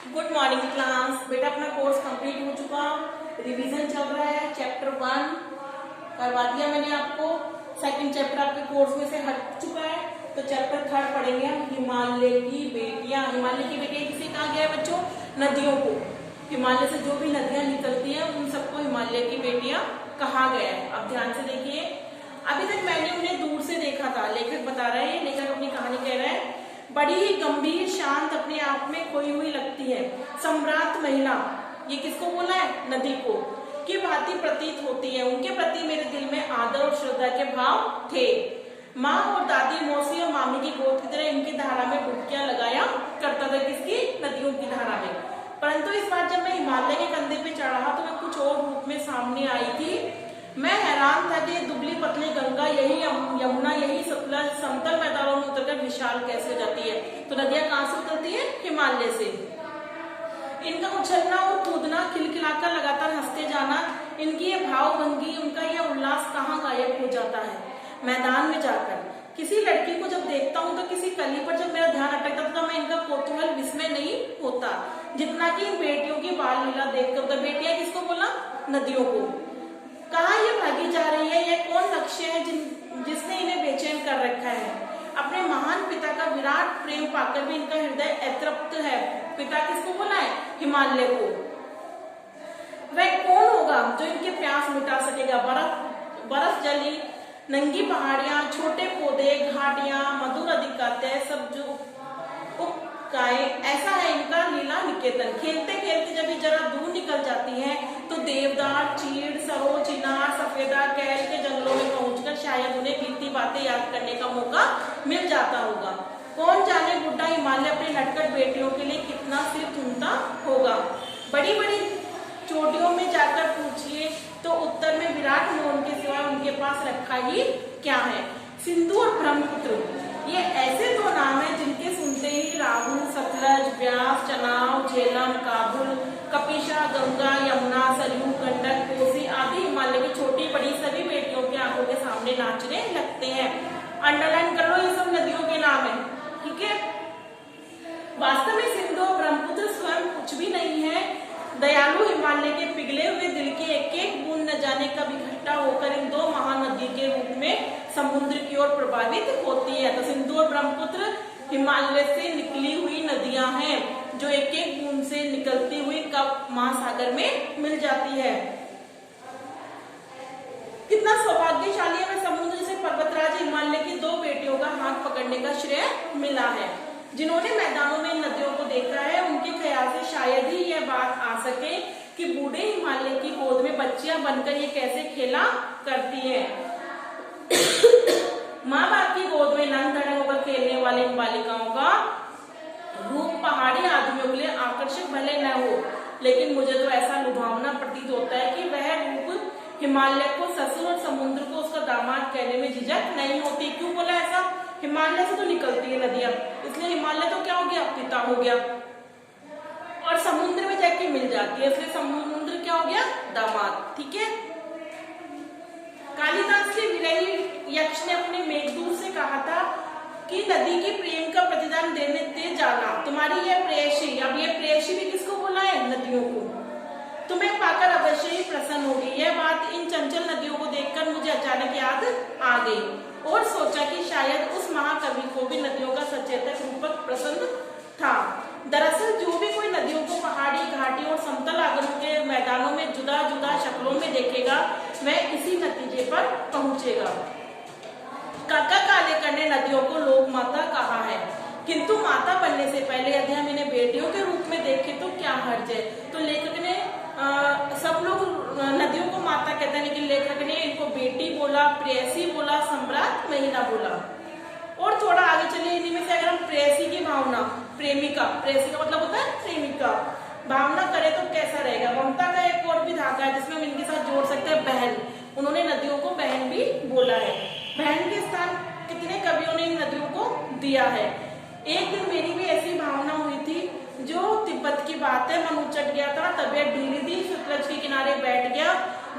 Good morning class. बेटा अपना course complete हो चुका, रिवीजन चल रहा है। चैप्टर 1 करवा दिया मैंने आपको। सेकंड चैप्टर आपके कोर्स में से हट चुका है, तो चैप्टर 3 पढ़ेंगे हम, हिमालय की बेटियां। हिमालय की बेटियां किसे कहा गया है बच्चों? नदियों को। हिमालय से जो भी नदियां निकलती हैं उन सबको हिमालय की बेटियां कहा गया है। अब ध्यान से देखिए, अभी तक मैंने उन्हें दूर से देखा था। लेखक बता रहे हैं, लेखक अपनी कहानी कह रहे हैं, बड़ी ही गंभीर, शांत, अपने आप में खोई हुई लगती है। सम्राट महिला, ये किसको बोला है? नदी को, की भांति प्रतीत होती है। उनके प्रति मेरे दिल में आदर और श्रद्धा के भाव थे। माँ और दादी, मौसी और मामी की गोद की तरह इनकी धारा में डुबकियां लगाया करता था। किसकी? नदियों की धारा में। परंतु इस बार जब मैं हिमालय के कंधे पे चढ़ा तो मैं कुछ और रूप में सामने आई थी। मैं हैरान था कि दुबली पतली गंगा, यही यमुना, यही सतलज समतल मैदानों में उतरकर विशाल कैसे हो जाती है। तो नदियां कहां से उतरती है? हिमालय से। इनका उछलना और कूदना, खिलखिलाकर लगातार हंसते जाना, इनकी ये भावभंगी, उनका ये उल्लास कहाँ गायब हो जाता है? मैदान में जाकर किसी लड़की को जब देखता हूँ तो किसी कली पर जब मेरा ध्यान अटकता तो मैं इनका कौतूहल, विस्मय नहीं होता जितना कि इन बेटियों की बाल लीला देखकर। तो बेटियां किसको बोला? नदियों को। कहाँ ये भागी जा रही है? यह कौन लक्ष्य है जिसने इन्हें बेचैन कर रखा है? अपने महान पिता का विराट प्रेम पाकर भी इनका हृदय अतृप्त है। पिता किसको बोला है? हिमालय को। वह कौन होगा जो इनके प्यास मिटा सकेगा? बर्फ जली नंगी पहाड़ियां, छोटे पौधे, घाटियां, मधुर अधिकात्य, सब जो उपकाए, ऐसा है इनका लीला निकेतन। खेलते खेलते जब ये जरा दूर निकल जाती है तो देवदार, चीड़, सरो, चिनार, सफेदा, कैल के जंगलों में पहुंचकर शायद उन्हें बीती बातें याद करने का मौका मिल जाता होगा। कौन जाने बुढ़ा हिमालय अपनी नटखट बेटियों के लिए कितना सिर चुनता होगा। बड़ी बड़ी चोटियों में जाकर पूछिए तो उत्तर में विराट मोहन के सिवा उनके पास रखा ही क्या है। सिंधु और ब्रह्मपुत्र, ये ऐसे दो नाम हैं जिनके सुनते ही राहुल, सतलज, व्यास, चनाव, झेलम, काबुल, कपिशा, गंगा, यमुना, सरयू, गंडक, कोसी आदि हिमालय की छोटी बड़ी सभी बेटियों की आंखों के सामने नाचने लगते हैं। अंडरलाइन कर लो, ये सब नदियों के नाम है, ठीक है। वास्तव में सिंधु और ब्रह्मपुत्र स्वयं कुछ भी नहीं है। दयालु हिमालय के पिघले हुए दिल की एक एक बूंद न जाने कब इकट्ठा होकर इन दो महानदी के रूप में समुद्र की ओर प्रभावित होती है। तो सिंधु और ब्रह्मपुत्र हिमालय से निकली हुई नदियां हैं जो एक एक बूंद से निकलती हुई कब महासागर में मिल जाती है। कितना सौभाग्यशाली है मैं समुद्र जैसे पर्वतराज हिमालय की दो बेटियों का हाथ पकड़ने का श्रेय मिला है। जिन्होंने मैदानों में इन नदियों को देखा है उनके ख्याल से शायद ही यह बात आ सके कि बूढ़े हिमालय की गोद में बच्चियां बनकर ये कैसे खेला करती है। माँ बाप की गोद में नंग धड़ंग होकर खेलने वाली इन बालिकाओं का रूप पहाड़ी आदमियों के लिए आकर्षक भले न हो, लेकिन मुझे तो ऐसा लुभावना प्रतीत होता है कि वह रूप हिमालय को ससुर और समुद्र को उसका दामाद कहने में झिझक नहीं होती। क्यों बोला ऐसा? हिमालय से तो निकलती है नदियां, इसलिए हिमालय तो क्या हो गया? पिता हो गया। और समुद्र में जाके मिल जाती है, इसलिए समुद्र क्या हो गया? दामाद, ठीक है। कालिदास के विरही यक्ष ने अपने मेघदूत से कहा था कि नदी के प्रेम का प्रतिदान देने जाना, तुम्हारी यह प्रेयसी। अब यह प्रेयसी भी किसको बोला है? नदियों को। तुम्हें पाकर अवश्य ही प्रसन्न होगी। यह बात इन चंचल नदियों को देखकर मुझे अचानक याद आ गई और सोचा कि शायद उस महाकवि को भी नदियों का सचेतक रूपक पसंद था। दरअसल जो भी कोई नदियों को पहाड़ी, घाटी और समतल आगरों के मैदानों में जुदा जुदा शक्लों में देखेगा वह इसी नतीजे पर पहुंचेगा। काका कालेकर ने नदियों को लोक माता कहा है, किंतु माता बनने से पहले यदि हम इन्हें बेटियों के रूप में देखें तो क्या हर्ज है। तो लेखक ने सब लोग नदियों को माता कहते हैं, लेकिन लेखक ने इनको बेटी बोला, प्रेयसी बोला, सम्राट महिला बोला। और थोड़ा आगे चलिए, इन्हीं में से अगर हम प्रेयसी की भावना, प्रेमिका, प्रेयसी का मतलब होता है प्रेमिका, भावना करें तो कैसा रहेगा। ममता का एक और भी धागा है जिसमें हम इनके साथ जोड़ सकते हैं बहन। उन्होंने नदियों को बहन भी बोला है। बहन के स्थान कितने कवियों ने इन नदियों को दिया है। एक दिन मेरी भी ऐसी भावना हुई थी, जो तिब्बत की बात है। मन उचट गया था, तबीयत ढीली थी, सतलज के किनारे बैठ गया।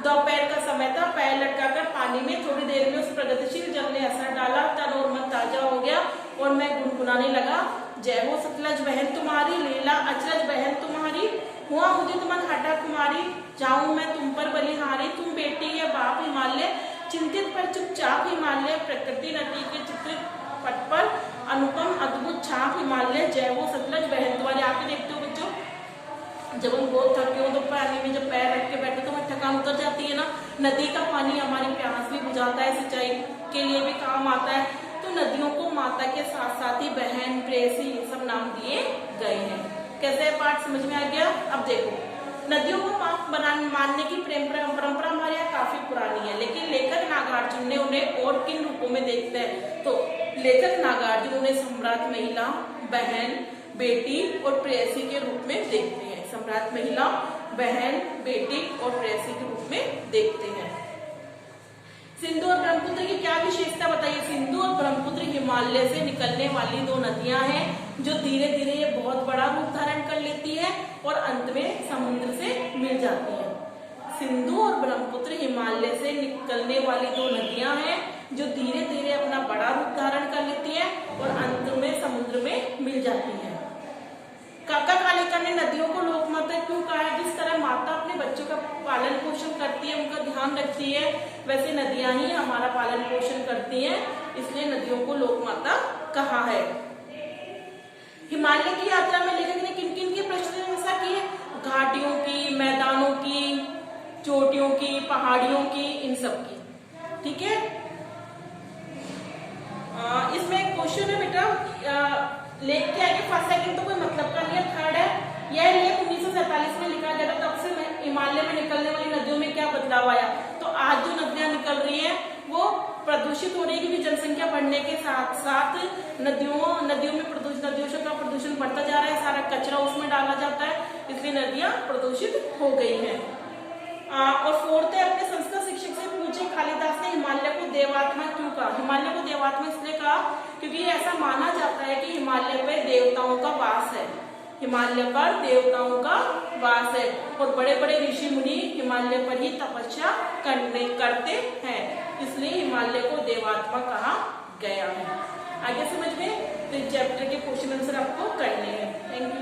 दोपहर का समय था, पैर लटकाकर पानी में थोड़ी देर में उस प्रगतिशील जल ने असर डाला। तन और मन ताजा हो गया और मैं गुनगुनाने लगा, जय हो सतलज बहन तुम्हारी, लीला अचरज बहन तुम्हारी, हुआ मुझे तुमन हटा कुमारी, जाऊं मैं तुम पर बलिहारी, तुम बेटी या बाप हिमालय, चिंतित पर चुपचाप हिमालय, प्रकृति नदी के चित्र पट पर अनुपम अद्भुत छाप हिमालय, जय हो सतलज बहन तुम्हारी। आप देखते हो बच्चों, जब हम बहुत थके हो तो पानी में जब पैर रख के बैठे तो हमारी थकान उतर जाती है ना। नदी का पानी हमारी प्यास भी बुझाता है, सिंचाई के लिए भी काम आता है। तो नदियों को माता के साथ साथ ही बहन, प्रेयसी ये सब नाम दिए गए हैं। कैसे पाठ समझ में आ गया? अब देखो, नदियों को मां मानने की परंपरा हमारे यहाँ काफी पुरानी है, लेकिन लेखक नागार्जुन ने उन्हें और किन रूपों में देखते हैं? तो लेखक नागार्जुन उन्हें सम्राट, महिला, बहन, बेटी और प्रेयसी के रूप में देखते हैं। सम्राट, महिला, बहन, बेटी और प्रेयसी के रूप में देखते हैं। सिंधु और ब्रह्मपुत्र की क्या विशेषता बताइए? सिंधु और ब्रह्मपुत्र हिमालय से निकलने वाली दो नदियां हैं जो धीरे धीरे ये बहुत बड़ा रूप धारण कर लेती है और अंत में समुद्र से मिल जाती है। सिंधु और ब्रह्मपुत्र हिमालय से निकलने वाली दो नदियां हैं जो धीरे धीरे अपना बड़ा रूप धारण कर लेती है और अंत में समुद्र में मिल जाती है। काका कालेकर ने नदियों को लोक माता क्यों कहा है? जिस तरह माता अपने बच्चों का पालन पोषण करती है, उनका ध्यान रखती है, वैसे नदियां ही हमारा पालन पोषण करती हैं, इसलिए नदियों को लोक माता कहा है। हिमालय की यात्रा में लेखक ने किन किन की प्रशंसा की है? घाटियों की, मैदानों की, चोटियों की, पहाड़ियों की, इन सब की। ठीक है, इसमें एक क्वेश्चन है बेटा, लेख के आगे फर्स्ट सेकंड तो कोई मतलब का नहीं है, थर्ड है। यह लेख 1947 में लिखा गया था, तब से हिमालय में निकलने वाली नदियों में क्या बदलाव आया? तो आज जो नदियां निकल रही हैं वो प्रदूषित हो रही है, क्योंकि जनसंख्या बढ़ने के साथ साथ नदियों का प्रदूषण बढ़ता जा रहा है, सारा कचरा उसमें डाला जाता है, इसलिए नदियां प्रदूषित हो गई है। और फोर्थ है, अपने संस्कृत शिक्षक से पूछे, कालिदास ने हिमालय को देवात्मा क्यों कहा? हिमालय को देवात्मा इसलिए कहा क्योंकि ऐसा माना जाता है कि हिमालय पर देवताओं का वास है, हिमालय पर देवताओं का वास है और बड़े बड़े ऋषि मुनि हिमालय पर ही तपस्या करते हैं, इसलिए हिमालय को देवात्मा कहा गया है। आगे समझ में, तो चैप्टर के क्वेश्चन आंसर आपको करने हैं। Thank you.